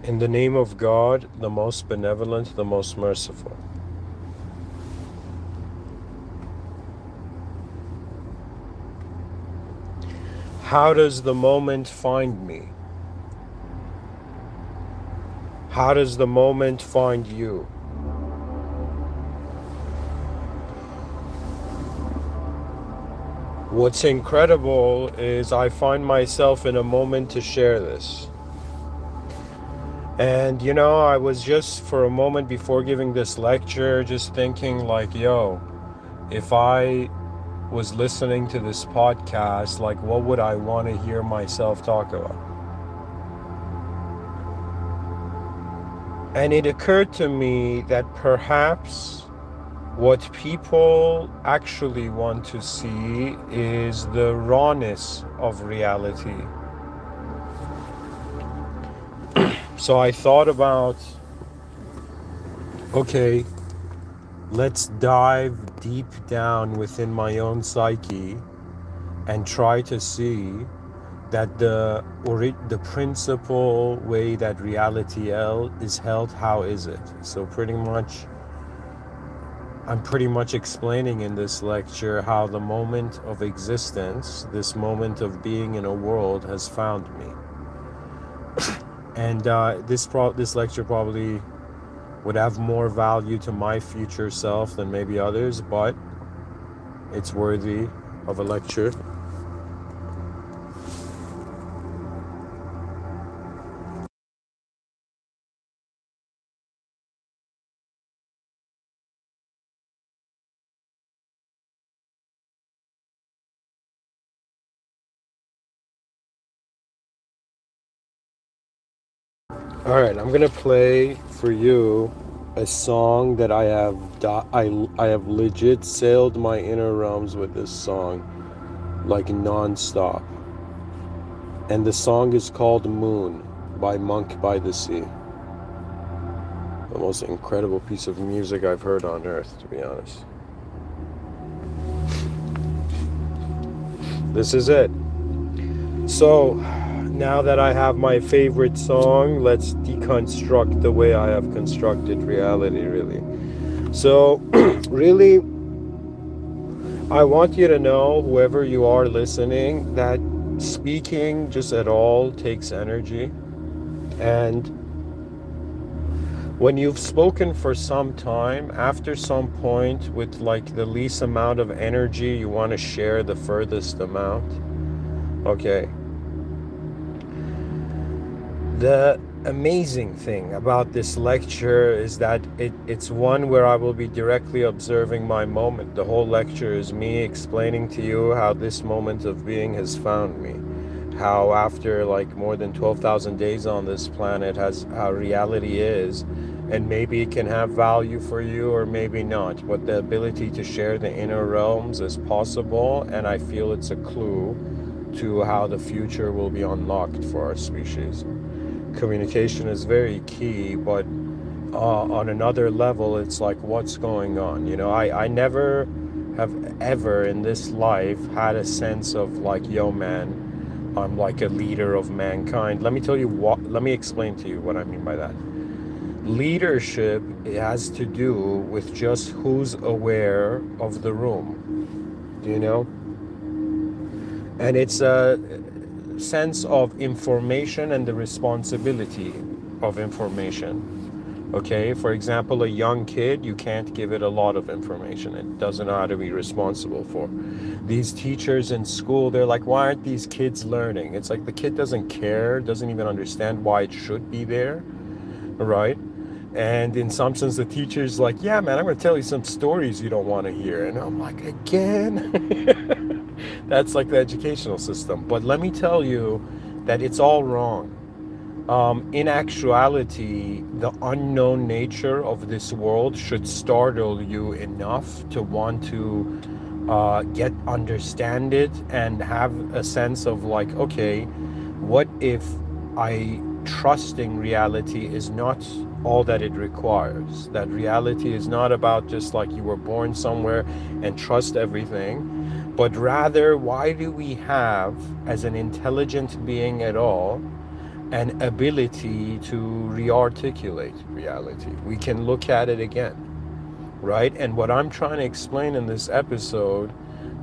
In the name of God, the most benevolent, the most merciful. How does the moment find me? How does the moment find you? What's incredible is I find myself in a moment to share this. And I was just for a moment before giving this lecture just thinking like, yo, if I was listening to this podcast, like what would I want to hear myself talk about? And it occurred to me that perhaps what people actually want to see is the rawness of reality. So I thought about, okay, let's dive deep down within my own psyche and try to see that the principal way that reality is held, how is it? So I'm pretty much explaining in this lecture how the moment of existence, this moment of being in a world, has found me. And this lecture probably would have more value to my future self than maybe others, but it's worthy of a lecture. All right, I'm gonna play for you a song that I have legit sailed my inner realms with this song, like non-stop. And the song is called Moon by Monk by the Sea. The most incredible piece of music I've heard on earth, to be honest. This is it. So, now that I have my favorite song, let's deconstruct the way I have constructed reality, really. So, really, I want you to know, whoever you are listening, that speaking just at all takes energy. And when you've spoken for some time, after some point, with like the least amount of energy, you want to share the furthest amount. Okay. The amazing thing about this lecture is that it's one where I will be directly observing my moment. The whole lecture is me explaining to you how this moment of being has found me. How after like more than 12,000 days on this planet, how reality is, and maybe it can have value for you or maybe not, but the ability to share the inner realms is possible, and I feel it's a clue to how the future will be unlocked for our species. Communication is very key, but on another level, it's like, what's going on? I never have ever in this life had a sense of like, yo man, I'm like a leader of mankind. Let me explain to you what I mean by that. Leadership has to do with just who's aware of the room, and it's a sense of information and the responsibility of information. Okay, for example, a young kid, you can't give it a lot of information. It doesn't know how to be responsible for. These teachers in school, they're like, why aren't these kids learning? It's like the kid doesn't care, doesn't even understand why it should be there, right? And in some sense, the teacher's like, yeah, man, I'm going to tell you some stories you don't want to hear. And I'm like, again? That's like the educational system. But let me tell you that it's all wrong. In actuality, the unknown nature of this world should startle you enough to want to understand it and have a sense of like, okay, what if trusting reality is not all that it requires? That reality is not about just like you were born somewhere and trust everything, but rather, why do we have, as an intelligent being at all, an ability to rearticulate reality. We can look at it again, right? And what I'm trying to explain in this episode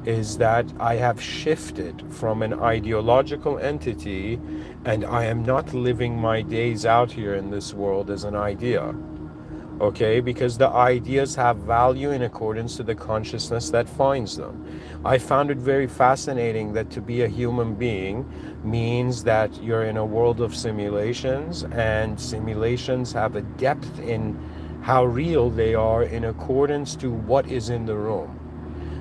is that I have shifted from an ideological entity, and I am not living my days out here in this world as an idea. Okay, because the ideas have value in accordance to the consciousness that finds them. I found it very fascinating that to be a human being means that you're in a world of simulations, and simulations have a depth in how real they are in accordance to what is in the room.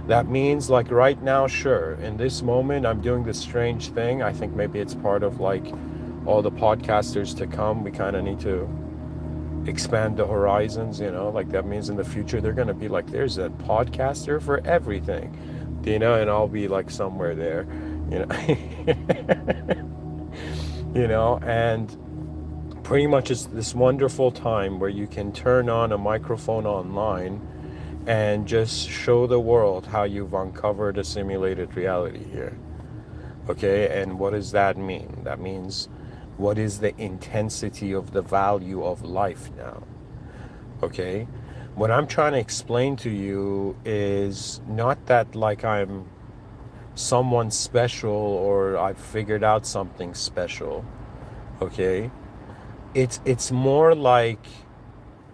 That means, like right now, sure, in this moment, I'm doing this strange thing. I think maybe it's part of like all the podcasters to come. We kind of need to expand the horizons, like that means in the future they're going to be like, there's a podcaster for everything, and I'll be like somewhere there, you know. And pretty much it's this wonderful time where you can turn on a microphone online and just show the world how you've uncovered a simulated reality here. Okay, and what does that mean? That means, what is the intensity of the value of life now? Okay, what I'm trying to explain to you is not that like I'm someone special or I've figured out something special. Okay, it's more like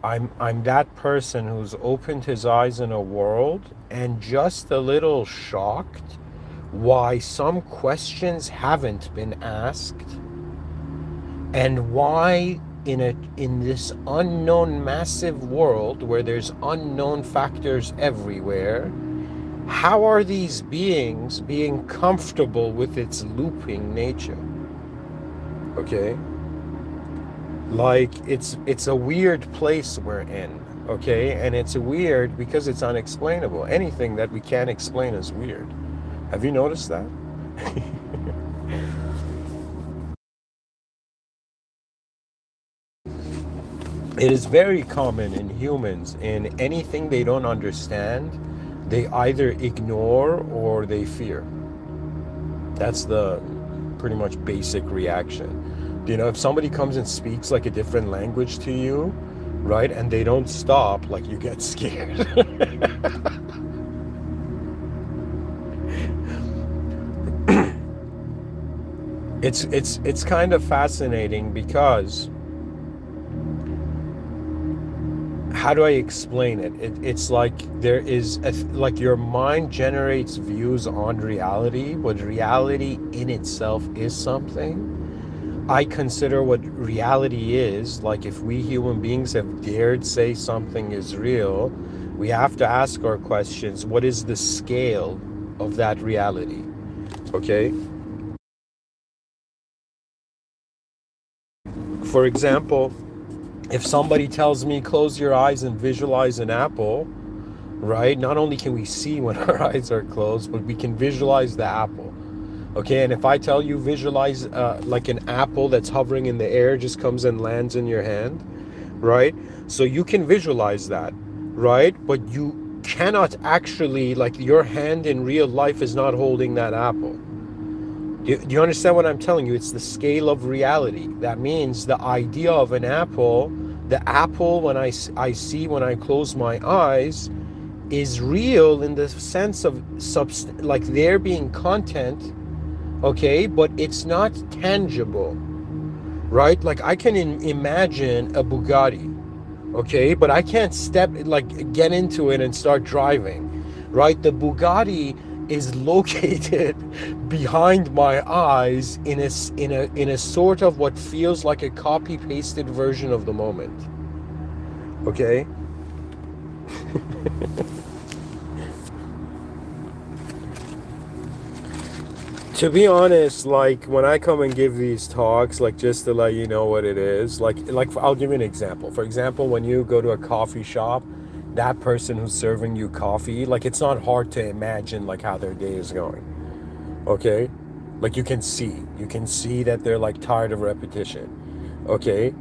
I'm that person who's opened his eyes in a world and just a little shocked why some questions haven't been asked, and why in this unknown massive world where there's unknown factors everywhere, how are these beings being comfortable with its looping nature? Okay, like it's a weird place we're in. Okay, and it's weird because it's unexplainable. Anything that we can't explain is weird. Have you noticed that? It is very common in humans, in anything they don't understand, they either ignore or they fear. That's the pretty much basic reaction. If somebody comes and speaks like a different language to you, right, and they don't stop, like, you get scared. It's kind of fascinating because, how do I explain it? It's like there is like your mind generates views on reality, but reality in itself is something. I consider what reality is, like if we human beings have dared say something is real, we have to ask our questions. What is the scale of that reality? Okay? For example, if somebody tells me close your eyes and visualize an apple, right? Not only can we see when our eyes are closed, but we can visualize the apple. Okay, and if I tell you visualize like an apple that's hovering in the air just comes and lands in your hand, right? So you can visualize that, right? But you cannot actually, like, your hand in real life is not holding that apple. Do you understand what I'm telling you? It's the scale of reality. That means the idea of an apple, the apple when I see when I close my eyes, is real in the sense of like there being content, okay, but it's not tangible, right? Like I can imagine a Bugatti, okay, but I can't get into it and start driving, right? The Bugatti is located behind my eyes in a sort of what feels like a copy pasted version of the moment. Okay? To be honest, like when I come and give these talks, like just to let you know what it is, like I'll give you an example. For example, when you go to a coffee shop, that person who's serving you coffee, like it's not hard to imagine like how their day is going. Okay? Like you can see that they're like tired of repetition. Okay?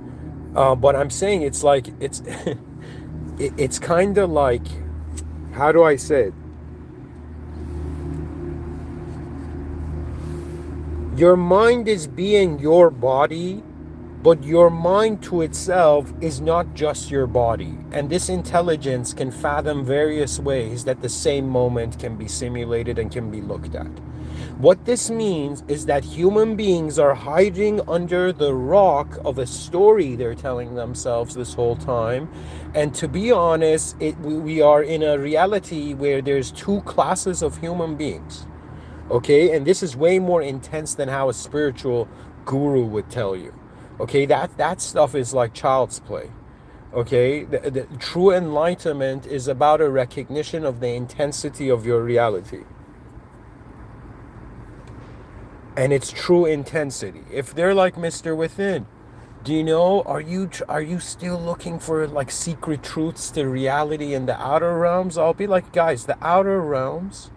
But I'm saying it's like it's kind of like, how do I say it? Your mind is being your body But your mind to itself is not just your body. And this intelligence can fathom various ways that the same moment can be simulated and can be looked at. What this means is that human beings are hiding under the rock of a story they're telling themselves this whole time. And to be honest, we are in a reality where there's two classes of human beings. Okay, and this is way more intense than how a spiritual guru would tell you. Okay, that stuff is like child's play. Okay, the true enlightenment is about a recognition of the intensity of your reality, and its true intensity. If they're like Mr. Within, do you know, are you still looking for like secret truths to reality in the outer realms? I'll be like, guys, the outer realms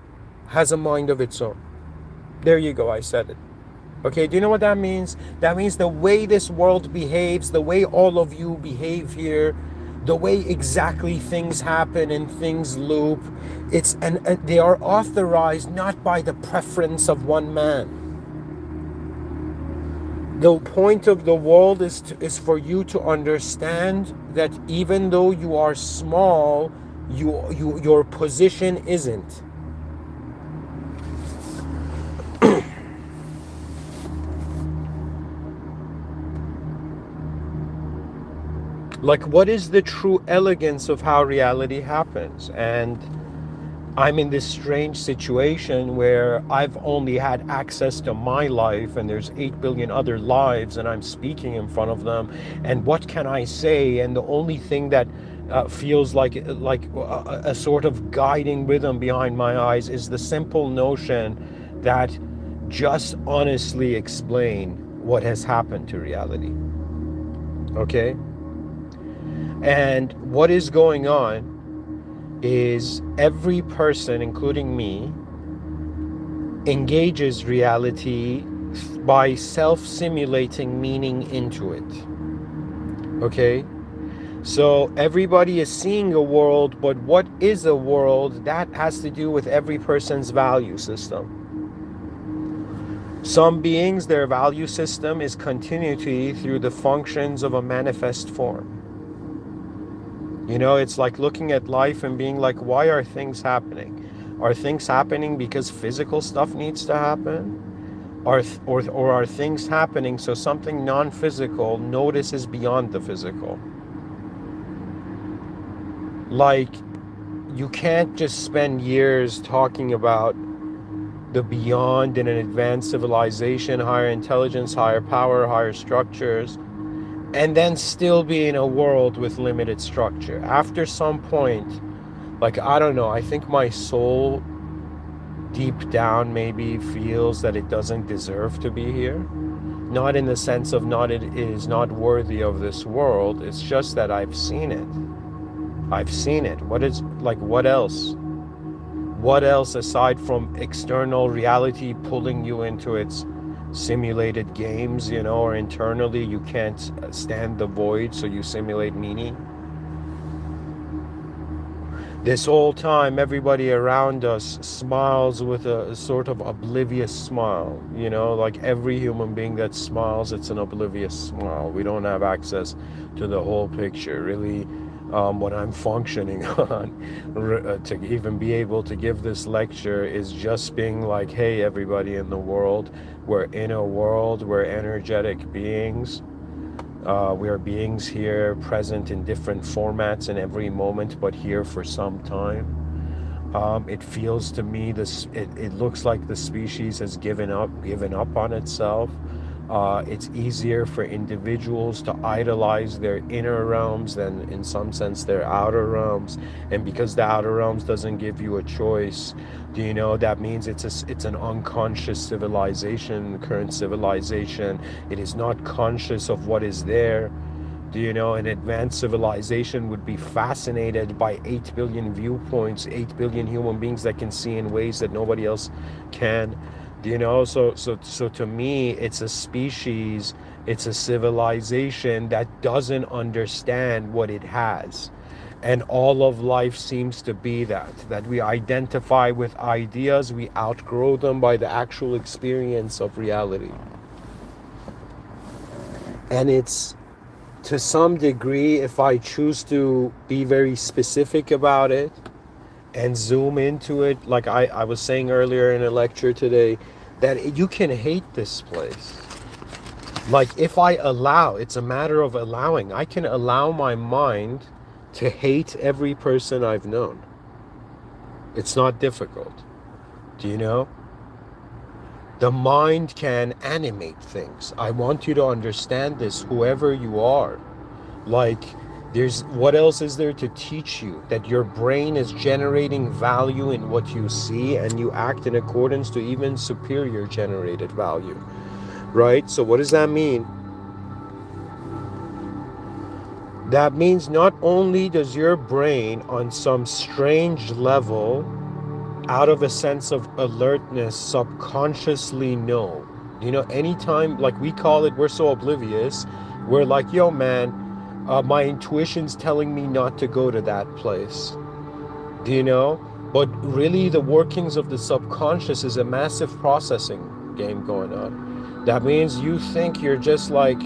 has a mind of its own. There you go, I said it. Okay, do you know what that means? That means the way this world behaves, the way all of you behave here, the way exactly things happen and things loop, and they are authorized not by the preference of one man. The point of the world is for you to understand that even though you are small, your position isn't. Like, what is the true elegance of how reality happens? And I'm in this strange situation where I've only had access to my life, and there's 8 billion other lives, and I'm speaking in front of them. And what can I say? And the only thing that feels like a sort of guiding rhythm behind my eyes is the simple notion that just honestly explain what has happened to reality. Okay? And what is going on is every person, including me, engages reality by self-simulating meaning into it. Okay? So everybody is seeing a world, but what is a world? That has to do with every person's value system. Some beings, their value system is continuity through the functions of a manifest form. You know, it's like looking at life and being like, why are things happening? Are things happening because physical stuff needs to happen? Or are things happening so something non-physical notices beyond the physical? Like, you can't just spend years talking about the beyond in an advanced civilization, higher intelligence, higher power, higher structures, and then still be in a world with limited structure. After some point, like, I don't know, I think my soul deep down maybe feels that it doesn't deserve to be here. Not in the sense of it is not worthy of this world. It's just that I've seen it. I've seen it. What else? What else aside from external reality pulling you into its simulated games, you know, or internally you can't stand the void, so you simulate meaning? This whole time, everybody around us smiles with a sort of oblivious smile. You know, like every human being that smiles, it's an oblivious smile. We don't have access to the whole picture. Really, what I'm functioning on to even be able to give this lecture is just being like, hey, everybody in the world, we're in a world, we're energetic beings. We are beings here present in different formats in every moment, but here for some time. It feels to me it looks like the species has given up on itself. It's easier for individuals to idolize their inner realms than in some sense their outer realms. And because the outer realms doesn't give you a choice, do you know, that means it's an unconscious civilization, current civilization. It is not conscious of what is there. Do you know, an advanced civilization would be fascinated by 8 billion viewpoints, 8 billion human beings that can see in ways that nobody else can. Do you know, so to me, it's a species, it's a civilization that doesn't understand what it has. And all of life seems to be that we identify with ideas, we outgrow them by the actual experience of reality. And it's, to some degree, if I choose to be very specific about it and zoom into it, like I was saying earlier in a lecture today, that you can hate this place. Like, if I allow, it's a matter of allowing. I can allow my mind to hate every person I've known. It's not difficult. Do you know? The mind can animate things. I want you to understand this, whoever you are. Like, what else is there to teach you? That your brain is generating value in what you see, and you act in accordance to even superior generated value, right? So what does that mean? That means not only does your brain on some strange level, out of a sense of alertness, subconsciously know. You know, anytime, like we call it, we're so oblivious, we're like, yo man, my intuition's telling me not to go to that place. Do you know? But really, the workings of the subconscious is a massive processing game going on. That means you think you're just like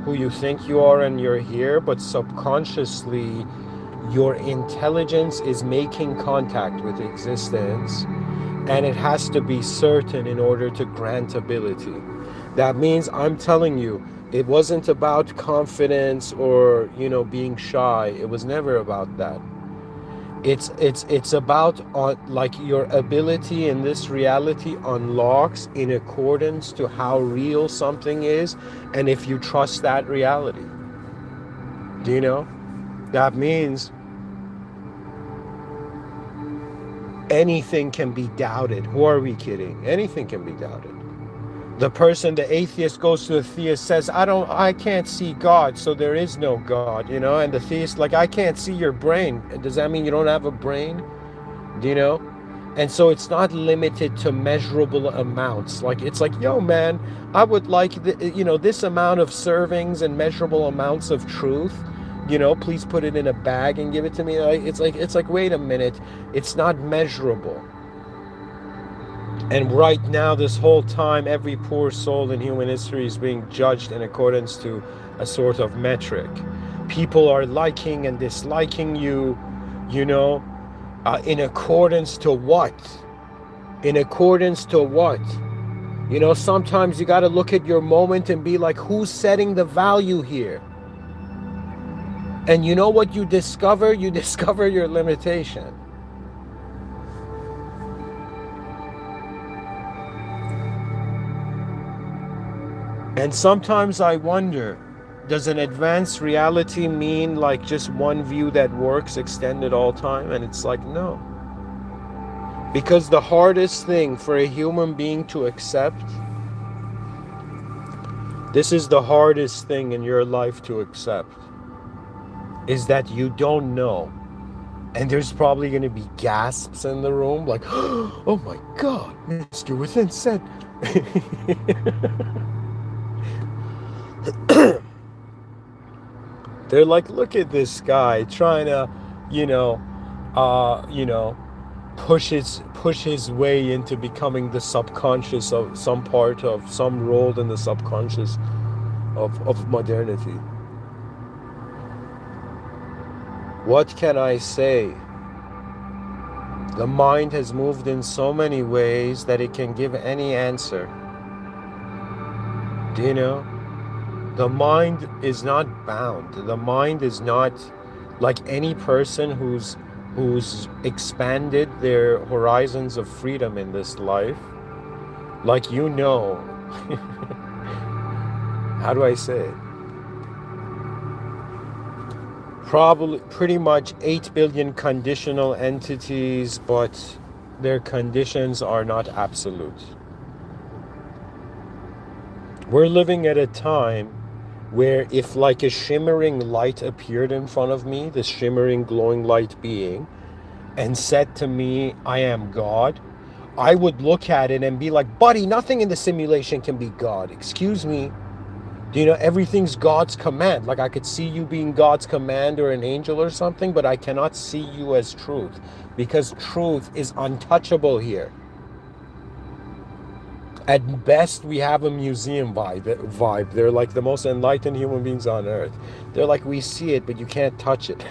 who you think you are and you're here, but subconsciously your intelligence is making contact with existence, and it has to be certain in order to grant ability. That means, I'm telling you, it wasn't about confidence or, being shy. It was never about that. It's about like your ability in this reality unlocks in accordance to how real something is, and if you trust that reality. Do you know? That means anything can be doubted. Who are we kidding? Anything can be doubted. The atheist goes to the theist, says, I can't see God, so there is no God, and the theist, like, I can't see your brain. Does that mean you don't have a brain? Do you know? And so it's not limited to measurable amounts. Like, it's like, yo man, I would like this amount of servings and measurable amounts of truth, please put it in a bag and give it to me. It's like wait a minute, it's not measurable. And right now, this whole time, every poor soul in human history is being judged in accordance to a sort of metric. People are liking and disliking you, in accordance to what? In accordance to what? Sometimes you got to look at your moment and be like, who's setting the value here? And you know what you discover? You discover your limitation. And sometimes I wonder, does an advanced reality mean like just one view that works extended all time? And it's like, no. Because the hardest thing for a human being to accept, this is the hardest thing in your life to accept, is that you don't know. And there's probably going to be gasps in the room, like, oh my God, Mr. Within said. They're like, look at this guy trying to, push his way into becoming the subconscious of some part of some role in the subconscious of modernity. What can I say? The mind has moved in so many ways that it can give any answer. Do you know? The mind is not bound. The mind is not like any person who's expanded their horizons of freedom in this life. Like, how do I say it? Probably pretty much 8 billion conditional entities, but their conditions are not absolute. We're living at a time where if like a shimmering light appeared in front of me, this shimmering glowing light being, and said to me, I am God, I would look at it and be like, buddy, nothing in the simulation can be God. Excuse me. Everything's God's command. Like, I could see you being God's command or an angel or something, but I cannot see you as truth, because truth is untouchable here. At best, we have a museum vibe. They're like the most enlightened human beings on earth. They're like, we see it, but you can't touch it.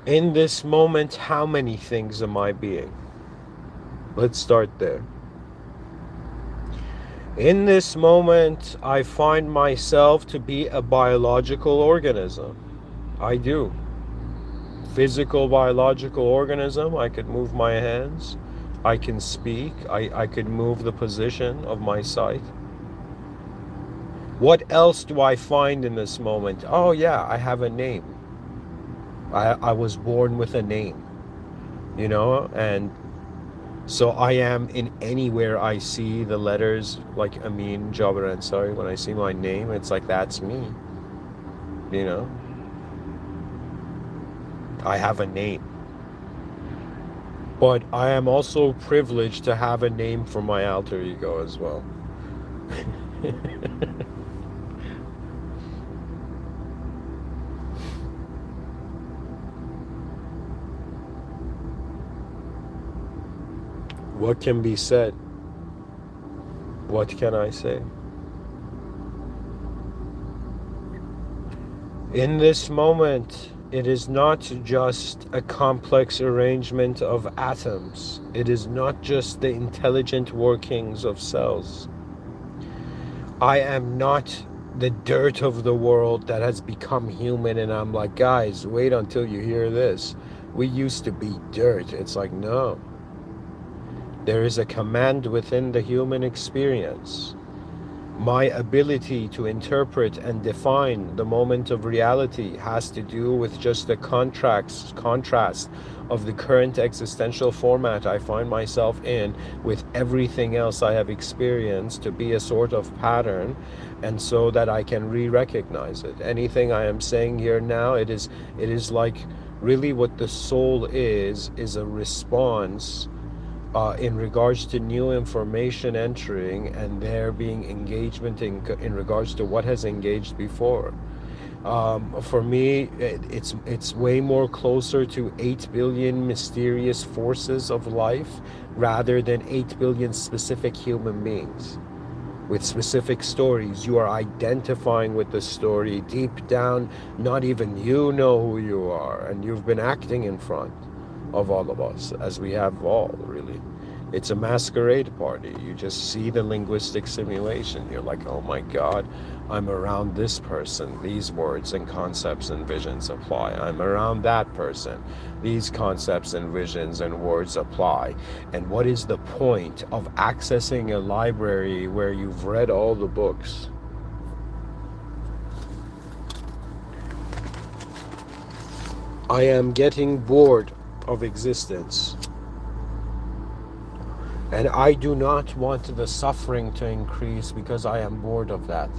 In this moment, how many things am I being? Let's start there. In this moment, I find myself to be a biological organism. I do. Physical biological organism. I could move my hands. I can speak. I could move the position of my sight. What else do I find in this moment? Oh, yeah, I have a name. I was born with a name, and so I am in anywhere I see the letters like Amin Jabir Ansari. When I see my name, it's like that's me. You know, I have a name. But I am also privileged to have a name for my alter ego as well. What can be said? What can I say? In this moment, it is not just a complex arrangement of atoms. It is not just the intelligent workings of cells. I am not the dirt of the world that has become human, and I'm like, guys, wait until you hear this. We used to be dirt. It's like, no. There is a command within the human experience. My ability to interpret and define the moment of reality has to do with just the contrast of the current existential format I find myself in with everything else I have experienced to be a sort of pattern, and so that I can re-recognize it. Anything I am saying here now, it is like really what the soul is a response in regards to new information entering and there being engagement in regards to what has engaged before. For me, it's way more closer to 8 billion mysterious forces of life rather than 8 billion specific human beings with specific stories. You are identifying with the story deep down. Not even you know who you are, and you've been acting in front of all of us, as we have all, really. It's a masquerade party. You just see the linguistic simulation. You're like, oh my God, I'm around this person. These words and concepts and visions apply. I'm around that person. These concepts and visions and words apply. And what is the point of accessing a library where you've read all the books? I am getting bored of existence. And I do not want the suffering to increase because I am bored of that.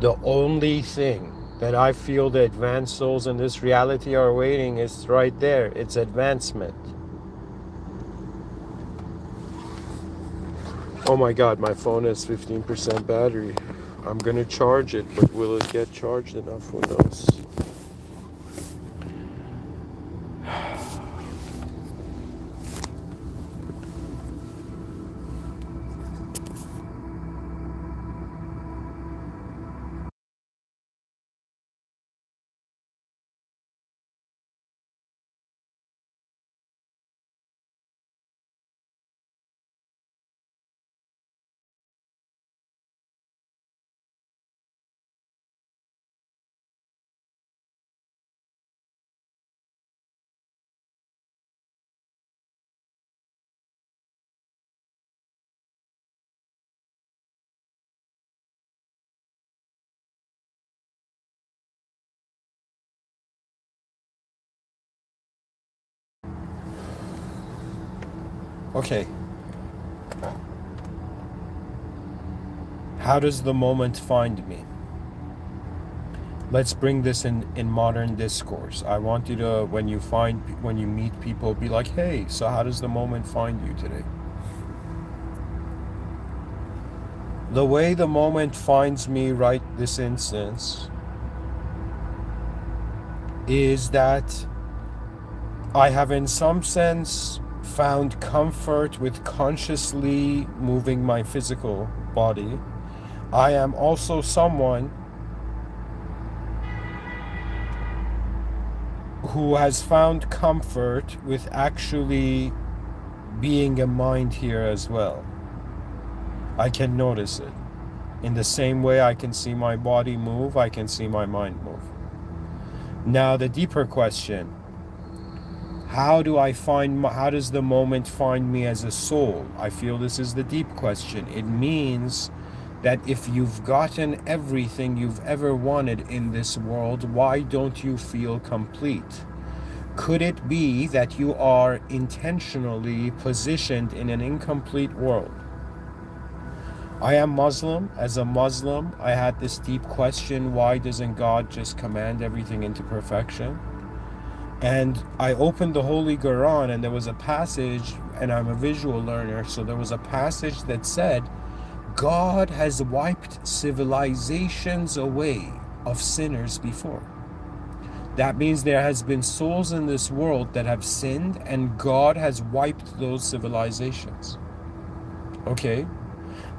The only thing that I feel the advanced souls in this reality are waiting is right there. It's advancement. Oh my God, my phone has 15% battery. I'm gonna charge it, but will it get charged enough? Who knows? Okay. How does the moment find me? Let's bring this in modern discourse. I want you to, when you meet people, be like, hey, so how does the moment find you today? The way the moment finds me right this instance is that I have in some sense found comfort with consciously moving my physical body. I am also someone who has found comfort with actually being a mind here as well. I can notice it. In the same way I can see my body move, I can see my mind move. Now the deeper question, how does the moment find me as a soul? I feel this is the deep question. It means that if you've gotten everything you've ever wanted in this world, why don't you feel complete? Could it be that you are intentionally positioned in an incomplete world? I am Muslim. As a Muslim, I had this deep question, why doesn't God just command everything into perfection? And I opened the Holy Quran, and there was a passage, and I'm a visual learner, so there was a passage that said, God has wiped civilizations away of sinners before. That means there has been souls in this world that have sinned, and God has wiped those civilizations. Okay?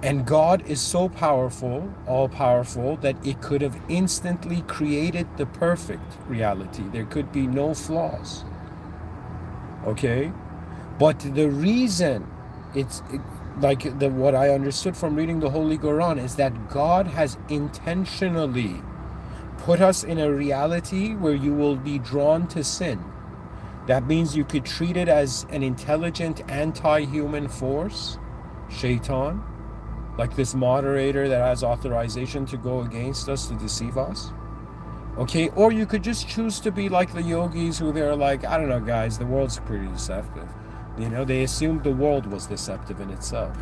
And God is so powerful, all-powerful, that it could have instantly created the perfect reality. There could be no flaws. Okay? But the reason what I understood from reading the Holy Quran is that God has intentionally put us in a reality where you will be drawn to sin. That means you could treat it as an intelligent anti-human force, shaitan, like this moderator that has authorization to go against us to deceive us. Okay, or you could just choose to be like the yogis who they're like, I don't know guys, the world's pretty deceptive. You know, they assumed the world was deceptive in itself.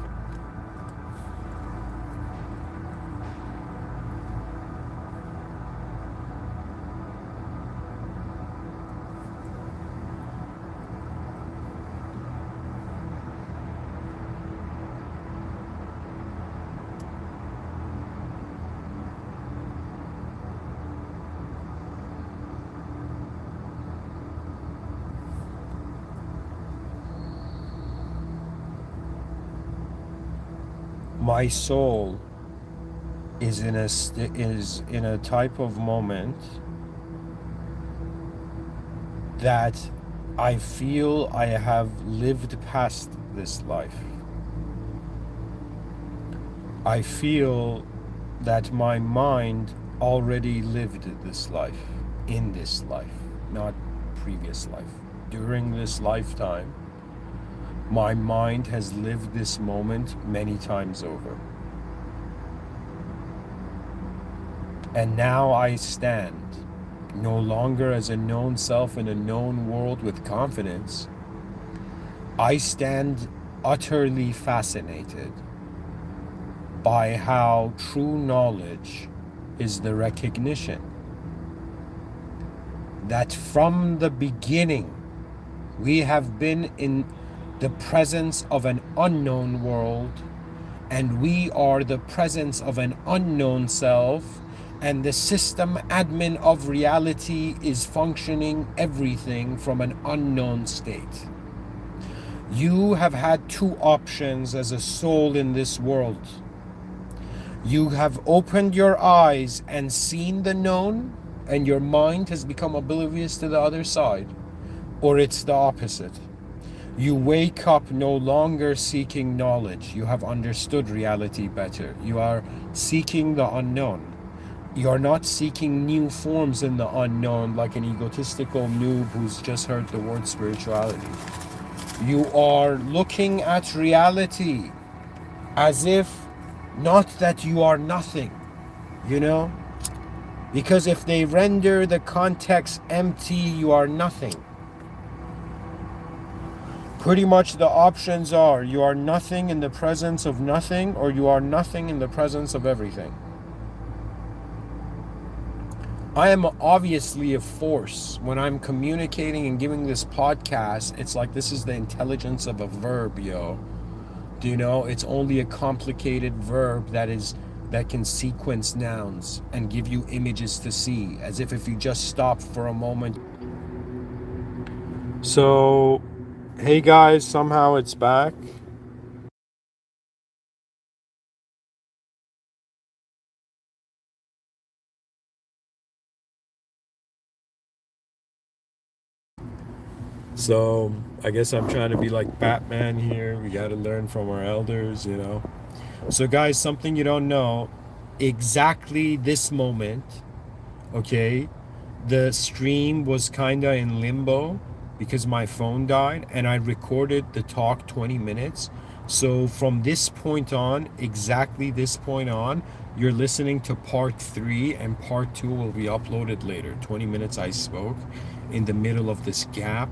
My soul is in a type of moment that I feel I have lived past this life. I feel that my mind already lived this life, in this life, not previous life. During this lifetime, my mind has lived this moment many times over. And now I stand, no longer as a known self in a known world with confidence. I stand utterly fascinated by how true knowledge is the recognition that from the beginning we have been in the presence of an unknown world, and we are the presence of an unknown self, and the system admin of reality is functioning everything from an unknown state. You have had two options as a soul in this world. You have opened your eyes and seen the known, and your mind has become oblivious to the other side, or it's the opposite. You wake up no longer seeking knowledge. You have understood reality better. You are seeking the unknown. You are not seeking new forms in the unknown like an egotistical noob who's just heard the word spirituality. You are looking at reality as if not that you are nothing, you know? Because if they render the context empty, you are nothing. Pretty much the options are you are nothing in the presence of nothing, or you are nothing in the presence of everything. I am obviously a force. When I'm communicating and giving this podcast, it's like this is the intelligence of a verb, yo. Do you know? It's only a complicated verb that can sequence nouns and give you images to see, as if you just stop for a moment. So, hey guys, somehow it's back. So, I guess I'm trying to be like Batman here. We got to learn from our elders, you know. So, guys, something you don't know, exactly this moment, okay, the stream was kind of in limbo because my phone died and I recorded the talk 20 minutes. So from this point on, exactly this point on, you're listening to part 3, and part 2 will be uploaded later. 20 minutes I spoke in the middle of this gap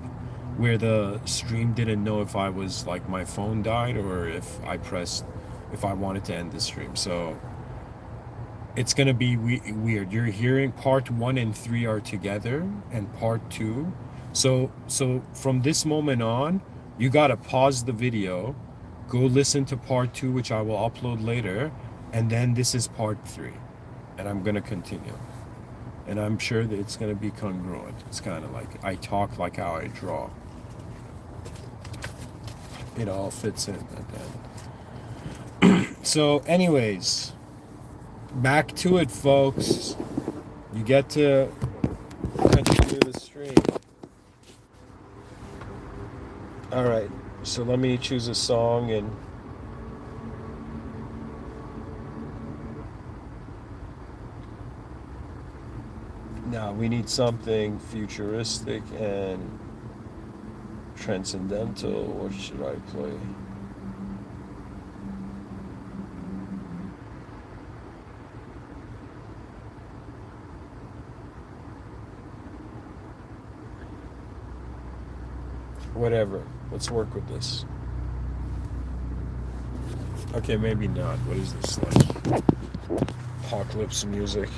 where the stream didn't know if I was like my phone died or if I wanted to end the stream. So it's gonna be weird. You're hearing part 1 and 3 are together, and part 2. So from this moment on, you gotta pause the video, go listen to part 2, which I will upload later, and then this is part 3, and I'm gonna continue. And I'm sure that it's gonna be congruent. It's kind of like I talk like how I draw. It all fits in at the end. So, anyways. Back to it, folks. You get to continue the stream. All right. So let me choose a song and now we need something futuristic and transcendental. What should I play? Whatever. Let's work with this. Okay, maybe not. What is this like? Apocalypse music.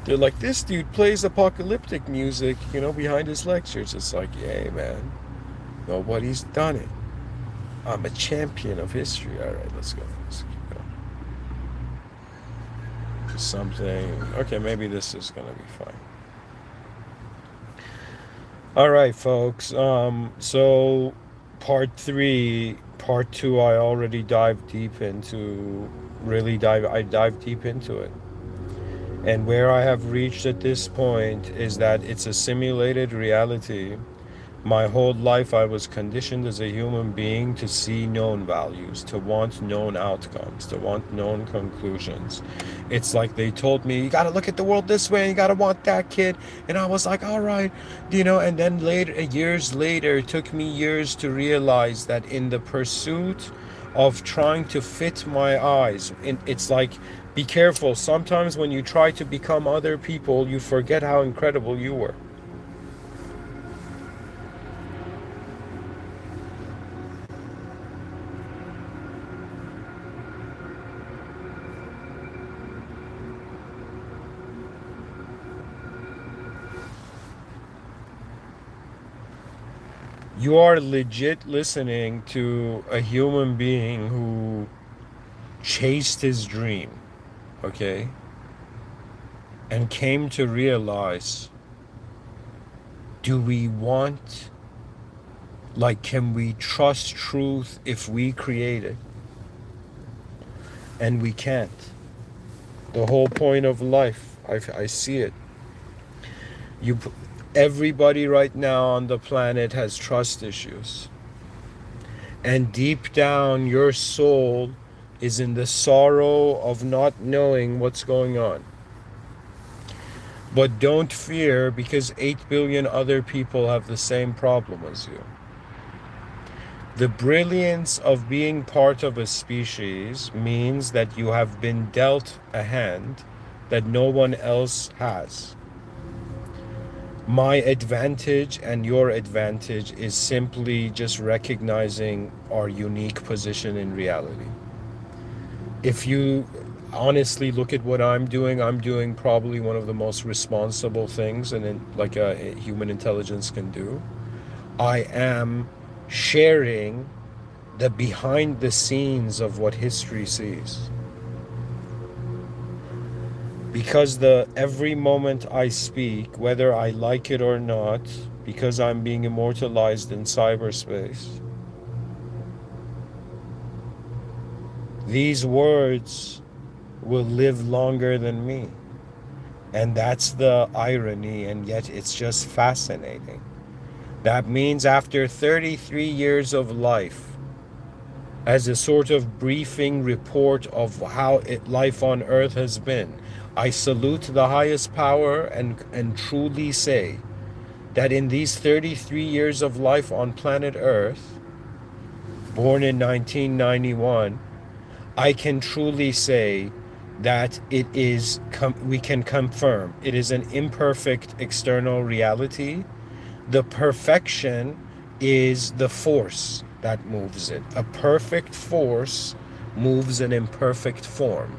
They're like, this dude plays apocalyptic music, you know, behind his lectures. It's like, yeah, man. Nobody's done it. I'm a champion of history. All right, let's go. Let's keep going. Something. Okay, maybe this is gonna be fine. All right, folks. So part 3, part 2, I already dived deep into. I dived deep into it. And where I have reached at this point is that it's a simulated reality. My whole life I was conditioned as a human being to see known values, to want known outcomes, to want known conclusions. It's like they told me, you gotta look at the world this way, you gotta want that, kid. And I was like, all right, you know, and then years later, it took me years to realize that in the pursuit of trying to fit my eyes, it's like, be careful. Sometimes when you try to become other people, you forget how incredible you were. You are legit listening to a human being who chased his dream, okay? And came to realize, do we want, like, can we trust truth if we create it? And we can't. The whole point of life, I see it. You, everybody right now on the planet has trust issues. And deep down, your soul is in the sorrow of not knowing what's going on. But don't fear, because 8 billion other people have the same problem as you. The brilliance of being part of a species means that you have been dealt a hand that no one else has. My advantage and your advantage is simply just recognizing our unique position in reality. If you honestly look at what I'm doing probably one of the most responsible things like a human intelligence can do. I am sharing the behind the scenes of what history sees. Because the every moment I speak, whether I like it or not, because I'm being immortalized in cyberspace, these words will live longer than me. And that's the irony, and yet it's just fascinating. That means after 33 years of life, as a sort of briefing report of how life on earth has been, I salute the highest power and truly say that in these 33 years of life on planet Earth, born in 1991, I can truly say that we can confirm it is an imperfect external reality. The perfection is the force that moves it. A perfect force moves an imperfect form.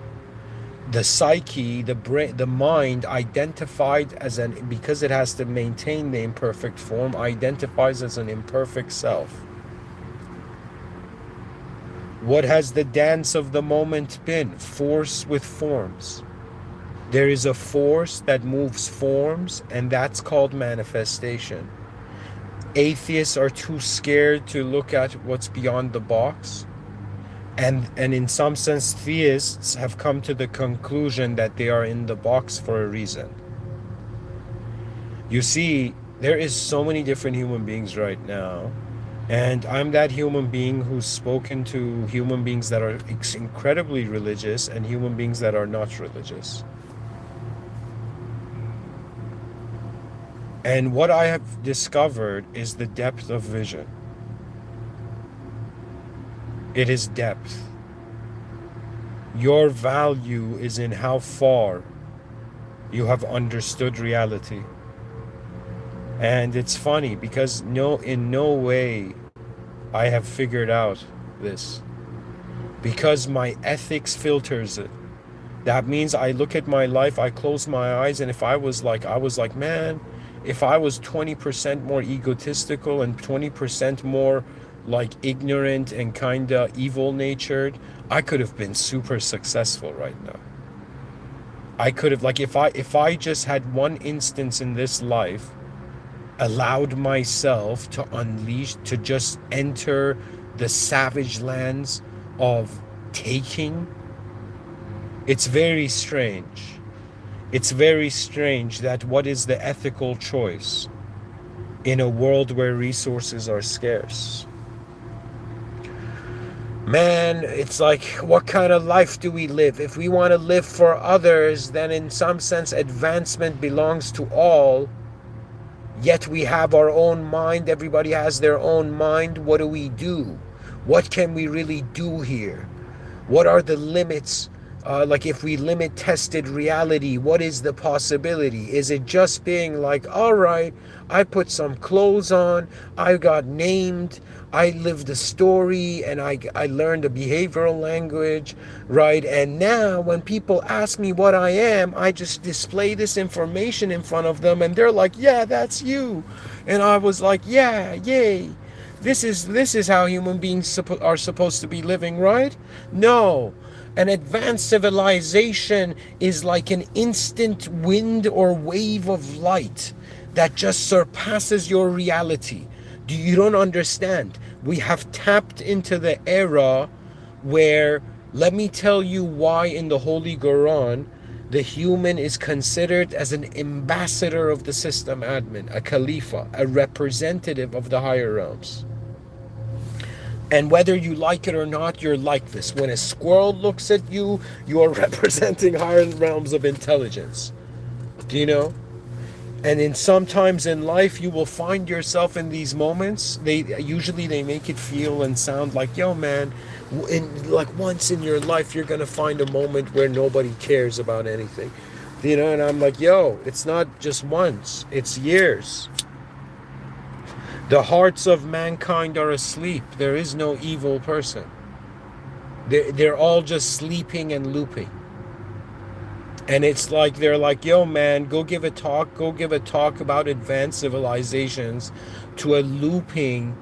The psyche, the brain, the mind identified as because it has to maintain the imperfect form, identifies as an imperfect self. What has the dance of the moment been? Force with forms. There is a force that moves forms, and that's called manifestation. Atheists are too scared to look at what's beyond the box. And in some sense, theists have come to the conclusion that they are in the box for a reason. You see, there is so many different human beings right now. And I'm that human being who's spoken to human beings that are incredibly religious and human beings that are not religious. And what I have discovered is the depth of vision. It is depth. Your value is in how far you have understood reality. And it's funny because in no way I have figured out this. Because my ethics filters it. That means I look at my life, I close my eyes, and if I was like, man, if I was 20% more egotistical and 20% more like ignorant and kinda evil natured, I could have been super successful right now. I could have, like, if I just had one instance in this life, allowed myself to unleash, to just enter the savage lands of taking. It's very strange. It's very strange that what is the ethical choice in a world where resources are scarce? Man, it's like, what kind of life do we live? If we want to live for others, then in some sense advancement belongs to all. Yet we have our own mind. Everybody has their own mind. What do? What can we really do here? What are the limits? Like if we limit tested reality, what is the possibility? Is it just being like, all right, I put some clothes on, I got named, I lived a story, and I learned a behavioral language, right? And now when people ask me what I am, I just display this information in front of them, and they're like, yeah, that's you. And I was like, yeah, yay. This is how human beings are supposed to be living, right? No. An advanced civilization is like an instant wind or wave of light that just surpasses your reality. You don't understand. We have tapped into the era where, let me tell you why in the Holy Quran, the human is considered as an ambassador of the system admin, a khalifa, a representative of the higher realms. And whether you like it or not, you're like this. When a squirrel looks at you, you are representing higher realms of intelligence. Do you know? And sometimes in life, you will find yourself in these moments. They make it feel and sound like, yo, man, like once in your life, you're going to find a moment where nobody cares about anything. And I'm like, yo, it's not just once, it's years. The hearts of mankind are asleep. There is no evil person. They're all just sleeping and looping. And it's like they're like, yo, man, go give a talk about advanced civilizations to a looping,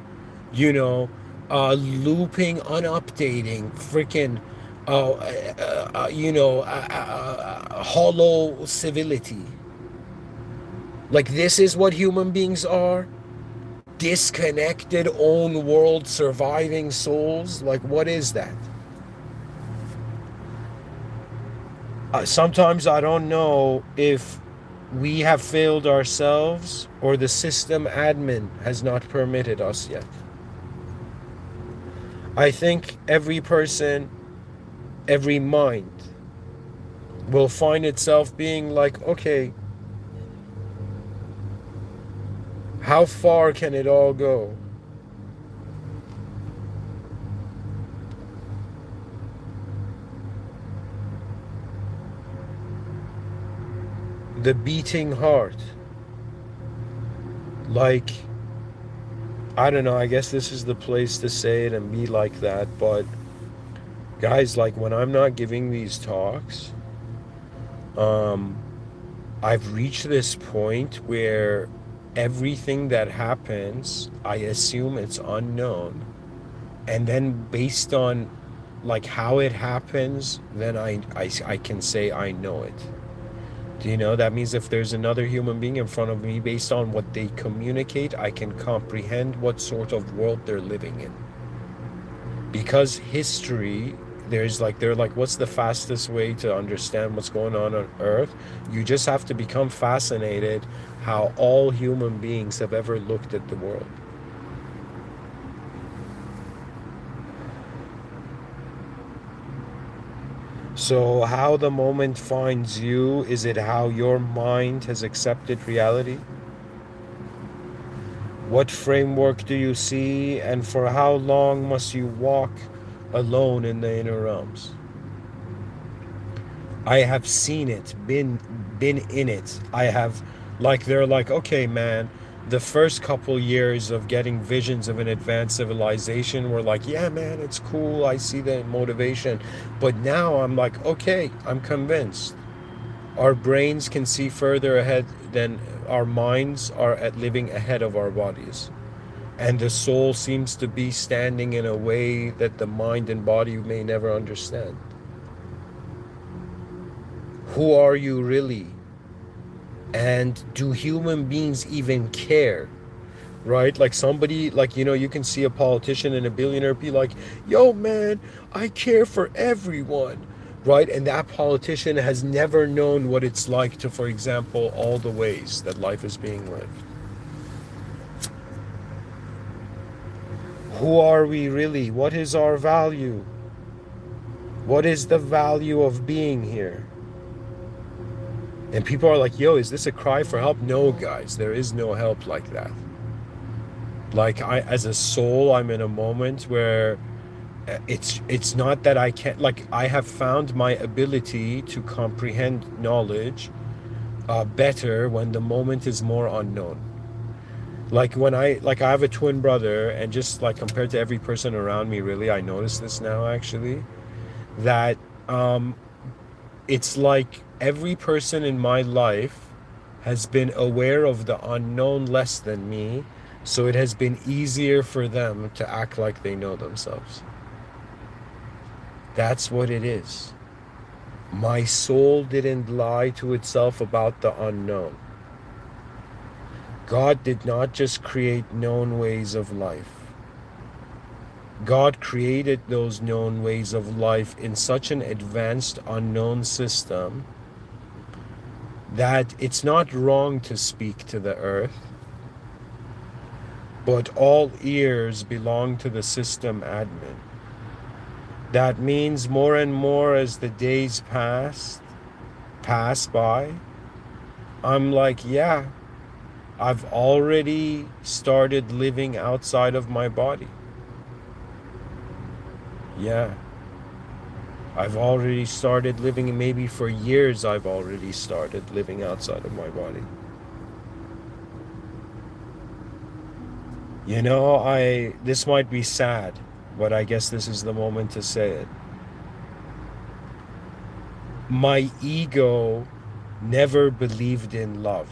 looping, unupdating, freaking, hollow civility. Like, this is what human beings are? Disconnected, own world, surviving souls? Like, what is that? Sometimes I don't know if we have failed ourselves or the system admin has not permitted us yet. I think every person, every mind will find itself being like, okay, how far can it all go? The beating heart. Like, I don't know, I guess this is the place to say it and be like that, but guys, like when I'm not giving these talks, um, I've reached this point where everything that happens, I assume it's unknown. And then based on like how it happens, then I can say I know it. Do you know? That means if there's another human being in front of me, based on what they communicate, I can comprehend what sort of world they're living in. Because history, they're like, what's the fastest way to understand what's going on Earth? You just have to become fascinated how all human beings have ever looked at the world. So, how the moment finds you, is it how your mind has accepted reality? What framework do you see, and for how long must you walk alone in the inner realms? I have seen it, been in it. I have, like, they're like, okay, man, the first couple years of getting visions of an advanced civilization were like, yeah, man, it's cool. I see the motivation. But now I'm like, okay, I'm convinced. Our brains can see further ahead than our minds are at living ahead of our bodies. And the soul seems to be standing in a way that the mind and body may never understand. Who are you really? And do human beings even care? Right? Like somebody, like, you can see a politician and a billionaire be like, yo, man, I care for everyone. Right? And that politician has never known what it's like to, for example, all the ways that life is being lived. Who are we really? What is our value? What is the value of being here? And people are like, yo, is this a cry for help? No, guys, there is no help like that. Like, as a soul, I'm in a moment where it's not that I can't, like, I have found my ability to comprehend knowledge better when the moment is more unknown. Like when I have a twin brother, and just like compared to every person around me, really, I notice this now actually, that it's like every person in my life has been aware of the unknown less than me, so it has been easier for them to act like they know themselves. That's what it is. My soul didn't lie to itself about the unknown. God did not just create known ways of life. God created those known ways of life in such an advanced unknown system that it's not wrong to speak to the earth, but all ears belong to the system admin. That means more and more as the days pass by, I'm like, yeah, I've already started living outside of my body. Yeah. I've already started living, maybe for years I've already started living outside of my body. You know, this might be sad, but I guess this is the moment to say it. My ego never believed in love.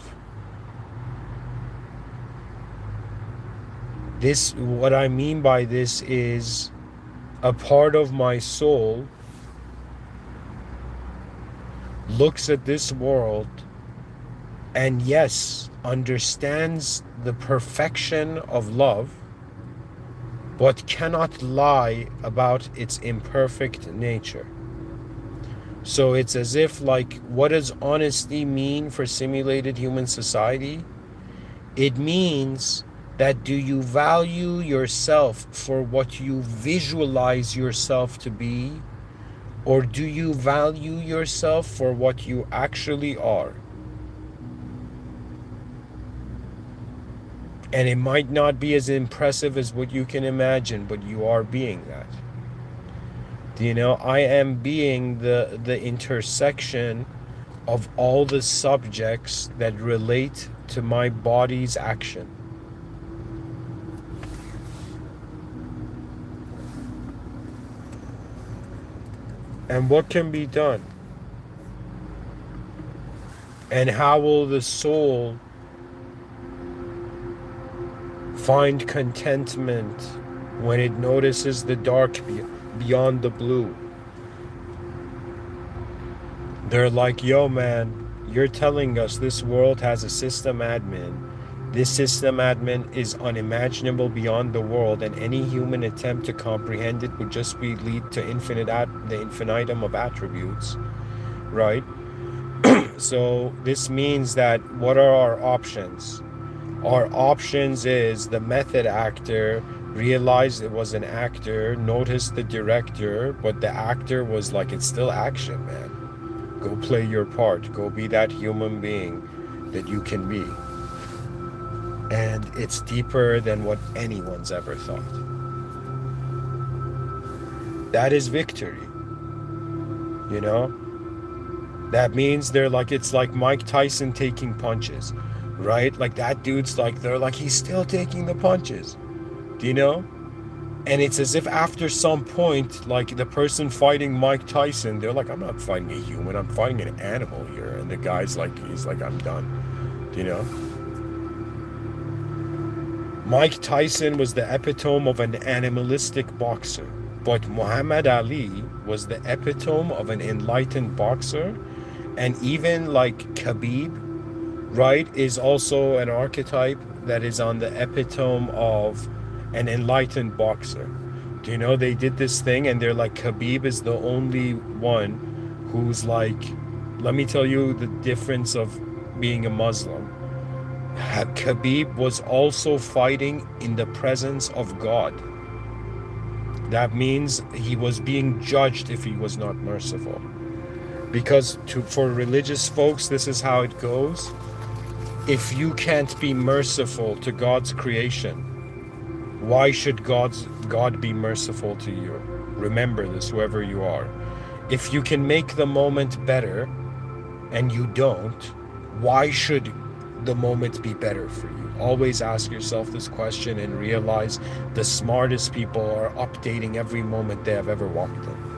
What I mean by this is a part of my soul looks at this world and, yes, understands the perfection of love, but cannot lie about its imperfect nature. So it's as if, like, what does honesty mean for simulated human society? It means that do you value yourself for what you visualize yourself to be, or do you value yourself for what you actually are? And it might not be as impressive as what you can imagine, but you are being that. You know, I am being the intersection of all the subjects that relate to my body's action. And what can be done? And how will the soul find contentment when it notices the dark beyond the blue? They're like, yo man, you're telling us this world has a system admin. This system admin is unimaginable beyond the world, and any human attempt to comprehend it would just lead to the infinitum of attributes, right? So this means that what are our options? Our options is the method actor realized it was an actor, noticed the director, but the actor was like, it's still action, man. Go play your part. Go be that human being that you can be. And it's deeper than what anyone's ever thought. That is victory. You know? That means it's like Mike Tyson taking punches, right? Like that dude's like, they're like, he's still taking the punches. Do you know? And it's as if after some point, like the person fighting Mike Tyson, they're like, I'm not fighting a human, I'm fighting an animal here. And the guy's like, he's like, I'm done. Do you know? Mike Tyson was the epitome of an animalistic boxer, but Muhammad Ali was the epitome of an enlightened boxer. And even like Khabib, right, is also an archetype that is on the epitome of an enlightened boxer. Do you know, they did this thing and they're like, Khabib is the only one who's like, let me tell you the difference of being a Muslim. Khabib was also fighting in the presence of God. That means he was being judged if he was not merciful. Because for religious folks, this is how it goes. If you can't be merciful to God's creation, why should God be merciful to you? Remember this, whoever you are. If you can make the moment better and you don't, why should the moment be better for you? Always ask yourself this question and realize the smartest people are updating every moment they have ever walked in.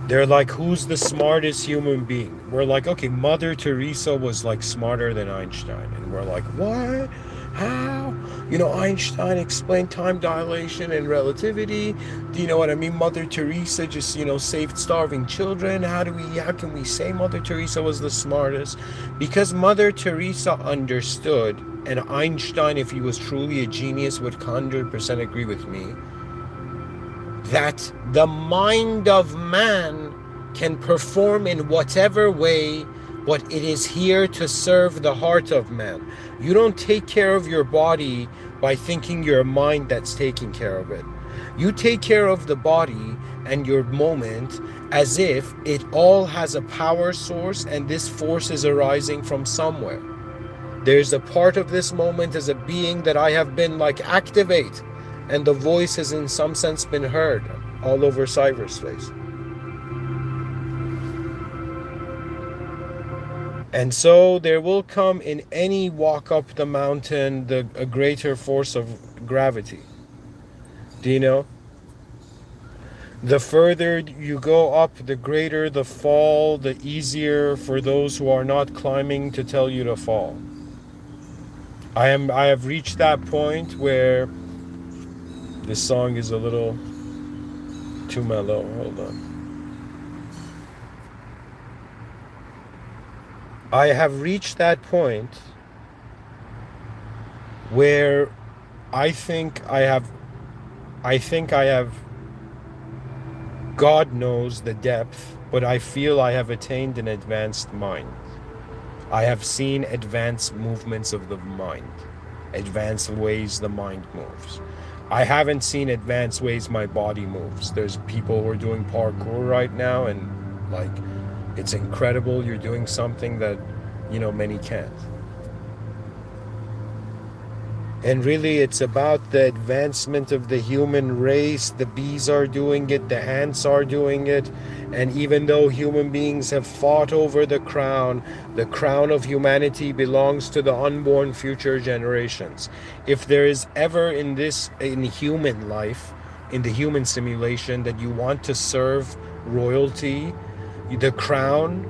They're like, who's the smartest human being? We're like, okay, Mother Teresa was like smarter than Einstein. And we're like, what? How? You know, Einstein explained time dilation and relativity. Do you know what I mean? Mother Teresa just, saved starving children. How can we say Mother Teresa was the smartest? Because Mother Teresa understood, and Einstein, if he was truly a genius, would 100% agree with me, that the mind of man can perform in whatever way, but it is here to serve the heart of man. You don't take care of your body by thinking your mind that's taking care of it. You take care of the body and your moment as if it all has a power source and this force is arising from somewhere. There's a part of this moment as a being that I have been like, activate. and the voice has in some sense been heard all over cyberspace. And so there will come in any walk up the mountain a greater force of gravity. Do you know? The further you go up, the greater the fall, the easier for those who are not climbing to tell you to fall. I have reached that point where this song is a little too mellow. Hold on. I have reached that point where I think I have God knows the depth, but I feel I have attained an advanced mind. I have seen advanced movements of the mind, advanced ways the mind moves. I haven't seen advanced ways my body moves. There's people who are doing parkour right now, and like, it's incredible. You're doing something that, many can't. And really, it's about the advancement of the human race. The bees are doing it, the ants are doing it. And even though human beings have fought over the crown of humanity belongs to the unborn future generations. If there is ever in human life, in the human simulation, that you want to serve royalty, the crown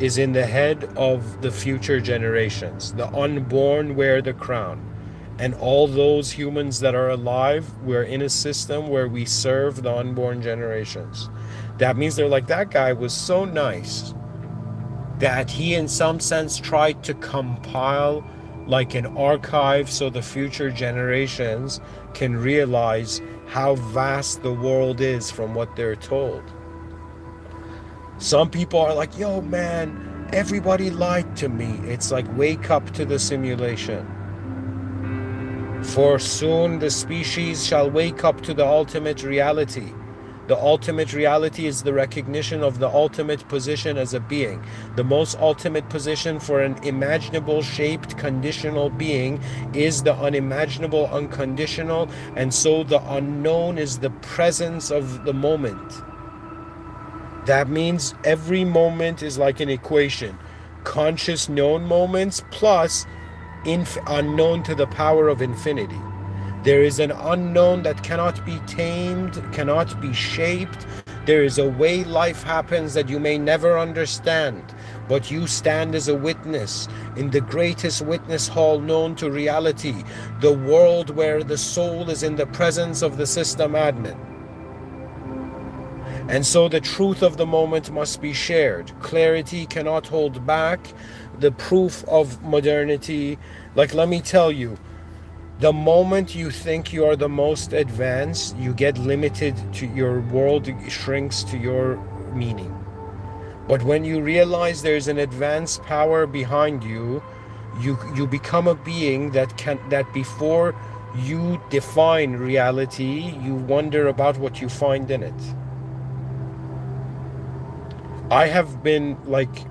is in the head of the future generations. The unborn wear the crown. And all those humans that are alive, we're in a system where we serve the unborn generations. That means they're like, that guy was so nice that he in some sense tried to compile like an archive so the future generations can realize how vast the world is from what they're told. Some people are like, yo man, everybody lied to me. It's like, wake up to the simulation. For soon the species shall wake up to the ultimate reality. The ultimate reality is the recognition of the ultimate position as a being. The most ultimate position for an imaginable shaped conditional being is the unimaginable unconditional, and so the unknown is the presence of the moment. That means every moment is like an equation. Conscious known moments plus unknown to the power of infinity. There is an unknown that cannot be tamed, cannot be shaped. There is a way life happens that you may never understand, but you stand as a witness in the greatest witness hall known to reality, the world where the soul is in the presence of the system admin. And so the truth of the moment must be shared. Clarity cannot hold back. The proof of modernity, like, let me tell you, the moment you think you are the most advanced, you get limited to your world, shrinks to your meaning. But when you realize there's an advanced power behind you, you become a being that before you define reality, you wonder about what you find in it. I have been like,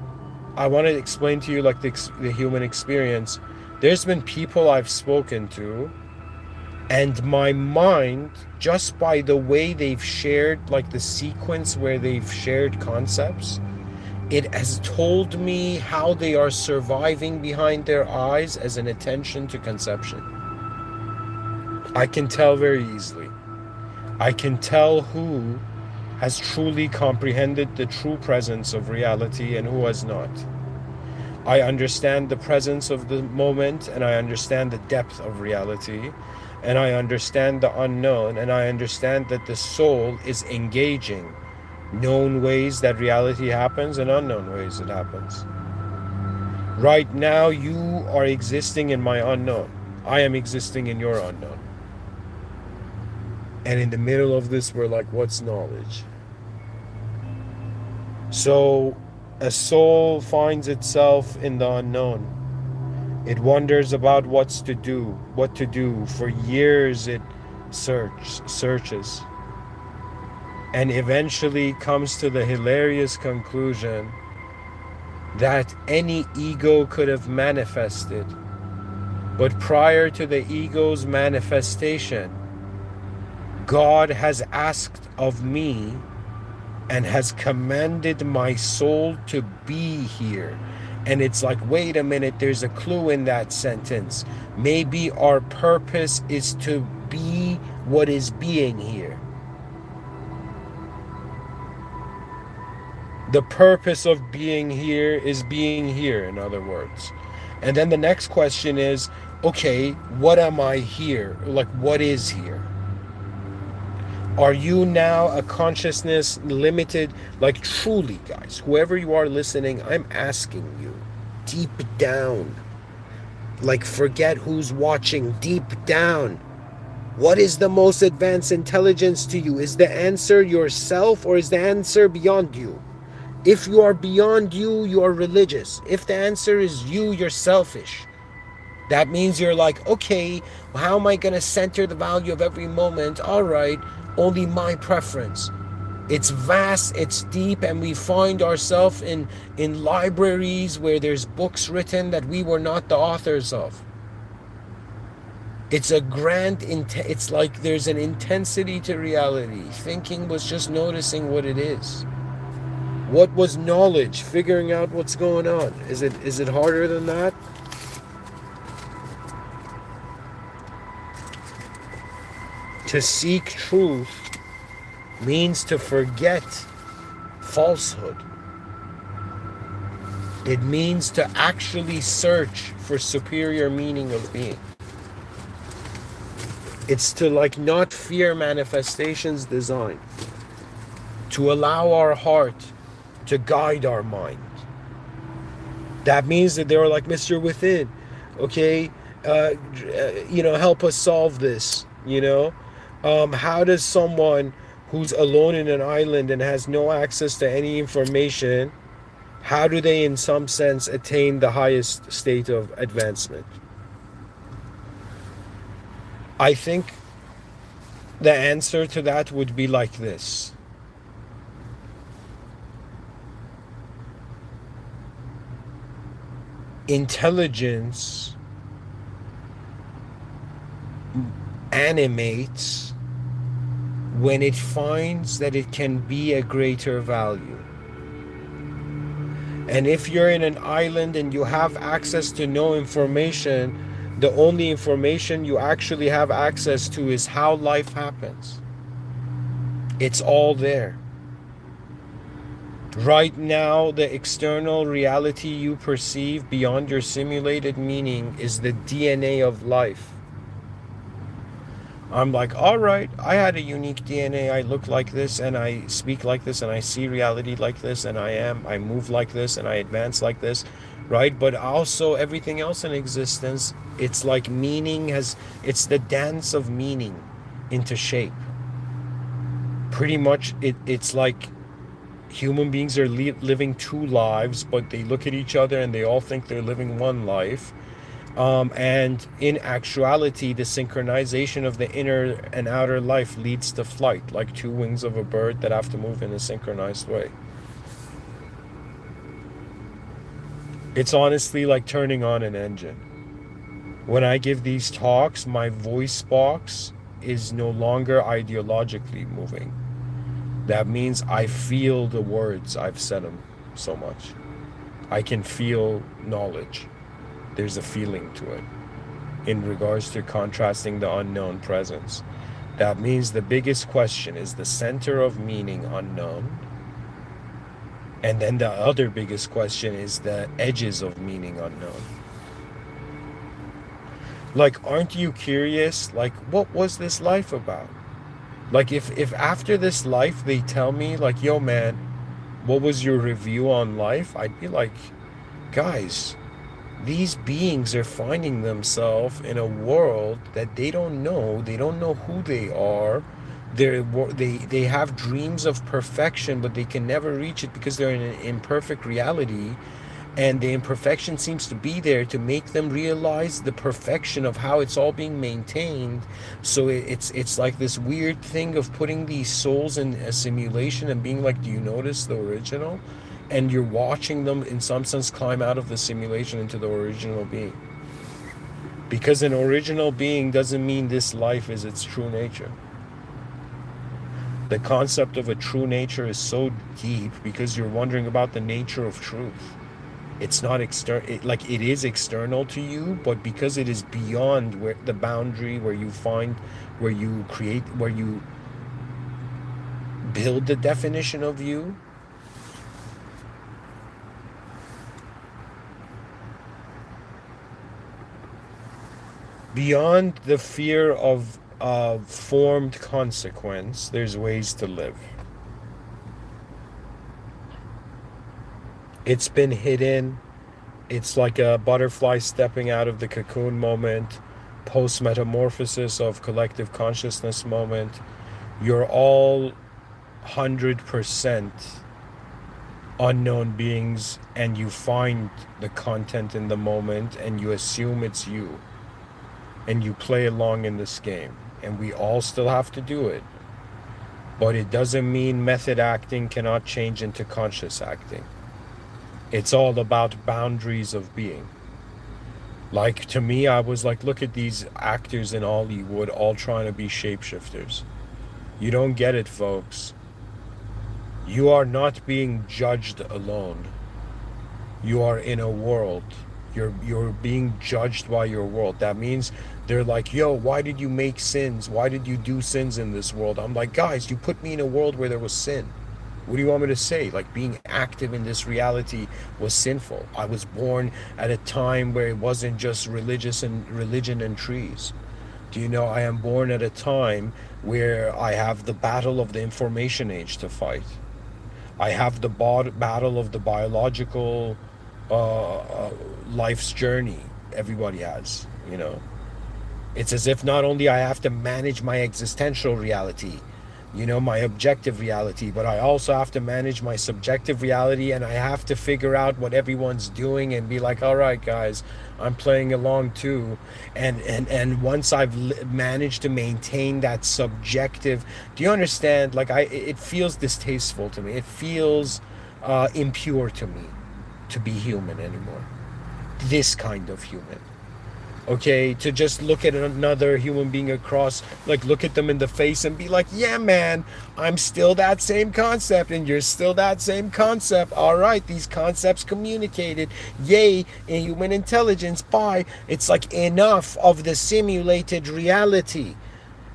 I want to explain to you like the human experience. There's been people I've spoken to, and my mind, just by the way they've shared, like the sequence where they've shared concepts, it has told me how they are surviving behind their eyes as an attention to conception. I can tell very easily. I can tell who has truly comprehended the true presence of reality and who has not. I understand the presence of the moment, and I understand the depth of reality, and I understand the unknown, and I understand that the soul is engaging known ways that reality happens and unknown ways it happens. Right now, you are existing in my unknown. I am existing in your unknown. And in the middle of this, we're like, what's knowledge? So a soul finds itself in the unknown. It wonders about what to do. For years it searches. And eventually comes to the hilarious conclusion that any ego could have manifested. But prior to the ego's manifestation, God has asked of me and has commanded my soul to be here. And it's like, wait a minute, there's a clue in that sentence. Maybe our purpose is to be what is being here. The purpose of being here is being here, in other words. And then the next question is, okay, what am I here? Like, what is here? Are you now a consciousness limited? Like, truly, guys, whoever you are listening, I'm asking you, deep down, like, forget who's watching, deep down, what is the most advanced intelligence to you? Is the answer yourself, or is the answer beyond you? If you are beyond you, you are religious. If the answer is you, you're selfish. That means you're like, okay, how am I going to center the value of every moment? All right, only my preference. It's vast, it's deep, and we find ourselves in libraries where there's books written that we were not the authors of. It's a it's like there's an intensity to reality. Thinking was just noticing what it is. What was knowledge? Figuring out what's going on. Is it harder than that? To seek truth means to forget falsehood. It means to actually search for superior meaning of being. It's to like not fear manifestation's design. To allow our heart to guide our mind. That means that they were like, Mr.Within, okay, help us solve this, How does someone who's alone in an island and has no access to any information, how do they in some sense attain the highest state of advancement? I think the answer to that would be like this. Intelligence animates when it finds that it can be a greater value. And if you're in an island and you have access to no information, the only information you actually have access to is how life happens. It's all there. Right now, the external reality you perceive beyond your simulated meaning is the DNA of life. I'm like, all right, I had a unique DNA. I look like this and I speak like this and I see reality like this and I move like this and I advance like this, right? But also everything else in existence, it's like it's the dance of meaning into shape. Pretty much it's like human beings are living two lives, but they look at each other and they all think they're living one life. And in actuality, the synchronization of the inner and outer life leads to flight, like two wings of a bird that have to move in a synchronized way. It's honestly like turning on an engine. When I give these talks, my voice box is no longer ideologically moving. That means I feel the words. I've said them so much. I can feel knowledge. There's a feeling to it in regards to contrasting the unknown presence. That means the biggest question is the center of meaning unknown. And then the other biggest question is the edges of meaning unknown. Like, aren't you curious? Like, what was this life about? Like, if after this life they tell me, like, yo, man, what was your review on life? I'd be like, guys, these beings are finding themselves in a world that they don't know. They don't know who they are. They have dreams of perfection, but they can never reach it because they're in an imperfect reality. And the imperfection seems to be there to make them realize the perfection of how it's all being maintained. So it's like this weird thing of putting these souls in a simulation and being like, do you notice the original? And you're watching them in some sense climb out of the simulation into the original being. Because an original being doesn't mean this life is its true nature. The concept of a true nature is so deep because you're wondering about the nature of truth. It's not external, like it is external to you, but because it is beyond where the boundary where you find, where you create, where you build the definition of you. Beyond the fear of formed consequence, there's ways to live. It's been hidden. It's like a butterfly stepping out of the cocoon moment, post metamorphosis of collective consciousness moment. You're all 100% unknown beings, and you find the content in the moment and you assume it's you, and you play along in this game. And we all still have to do it. But it doesn't mean method acting cannot change into conscious acting. It's all about boundaries of being. Like, to me, I was like, look at these actors in Hollywood all trying to be shapeshifters. You don't get it, folks. You are not being judged alone. You are in a world. You're being judged by your world. That means they're like, yo, why did you make sins? Why did you do sins in this world? I'm like, guys, you put me in a world where there was sin. What do you want me to say? Like, being active in this reality was sinful. I was born at a time where it wasn't just religion and trees. Do you know, I am born at a time where I have the battle of the information age to fight. I have the battle of the biological life's journey everybody has, you know. It's as if not only I have to manage my existential reality, you know, my objective reality, but I also have to manage my subjective reality, and I have to figure out what everyone's doing and be like, all right, guys, I'm playing along too. And once I've managed to maintain that subjective, do you understand? Like, it feels distasteful to me. It feels impure to me to be human anymore. This kind of human. Okay, to just look at another human being across, like, look at them in the face and be like, yeah, man, I'm still that same concept and you're still that same concept. All right, these concepts communicated. Yay, in human intelligence. Bye. It's like enough of the simulated reality.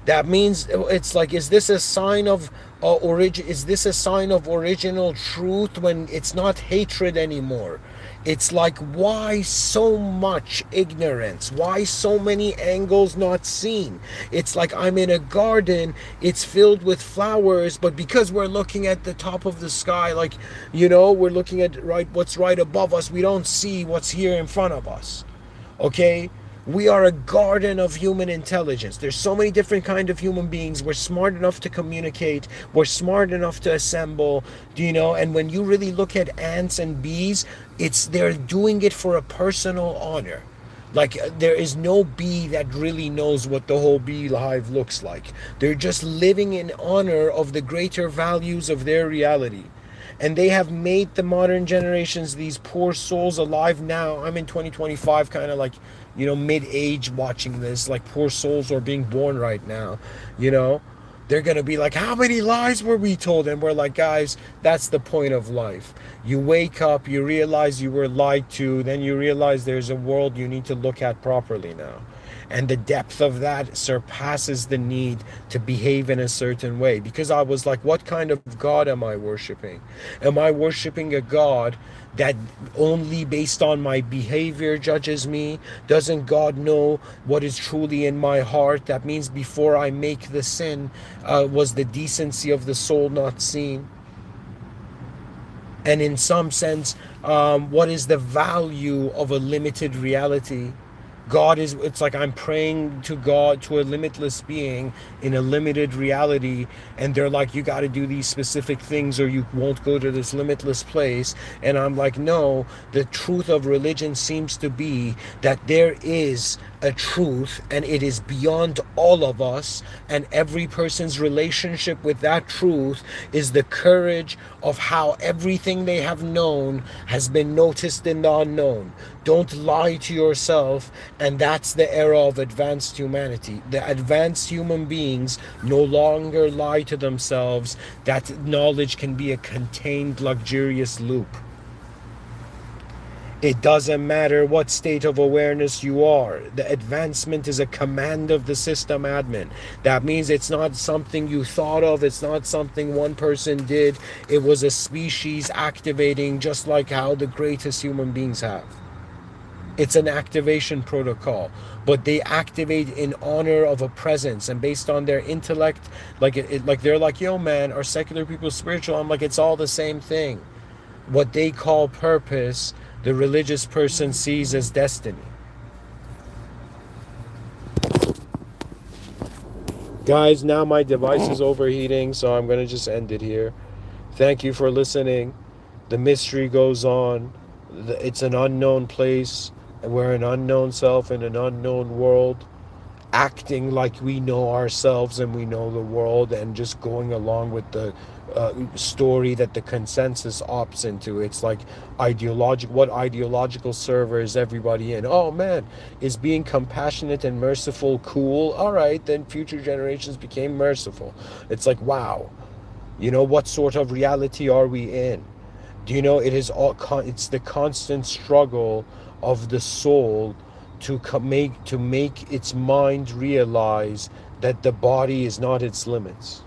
That means it's like, is this a sign of is this a sign of original truth when it's not hatred anymore? It's like, why so much ignorance? Why so many angles not seen? It's like, I'm in a garden, it's filled with flowers, but because we're looking at the top of the sky, like, you know, we're looking at what's right above us, we don't see what's here in front of us. Okay? We are a garden of human intelligence. There's so many different kind of human beings. We're smart enough to communicate. We're smart enough to assemble. Do you know? And when you really look at ants and bees, they're doing it for a personal honor. Like, there is no bee that really knows what the whole beehive looks like. They're just living in honor of the greater values of their reality. And they have made the modern generations, these poor souls, alive now. I'm in 2025, kind of like, you know, mid-age watching this. Like, poor souls are being born right now, you know. They're going to be like, how many lies were we told? And we're like, guys, that's the point of life. You wake up, you realize you were lied to, then you realize there's a world you need to look at properly now. And the depth of that surpasses the need to behave in a certain way. Because I was like, what kind of God am I worshiping? Am I worshiping a God that only based on my behavior judges me? Doesn't God know what is truly in my heart? That means before I make the sin, was the decency of the soul not seen? And in some sense, what is the value of a limited reality? It's like I'm praying to God, to a limitless being in a limited reality, and they're like, you got to do these specific things or you won't go to this limitless place. And I'm like, no, the truth of religion seems to be that there is a truth and it is beyond all of us, and every person's relationship with that truth is the courage of how everything they have known has been noticed in the unknown. Don't lie to yourself And that's the era of advanced humanity. The advanced human beings no longer lie to themselves that knowledge can be a contained, luxurious loop. It doesn't matter what state of awareness you are. The advancement is a command of the system admin. That means it's not something you thought of, it's not something one person did. It was a species activating, just like how the greatest human beings have. It's an activation protocol, but they activate in honor of a presence and based on their intellect. Like they're like, yo man, are secular people spiritual? I'm like, it's all the same thing. What they call purpose, the religious person sees as destiny. Guys, now my device is overheating, so I'm going to just end it here. Thank you for listening. The mystery goes on. It's an unknown place. We're an unknown self in an unknown world, acting like we know ourselves and we know the world, and just going along with the story that the consensus opts into. It's like what ideological server is everybody in? Oh man, is being compassionate and merciful cool? All right, then future generations became merciful. It's like, wow, what sort of reality are we in? Do you know, it's the constant struggle of the soul to make its mind realize that the body is not its limits.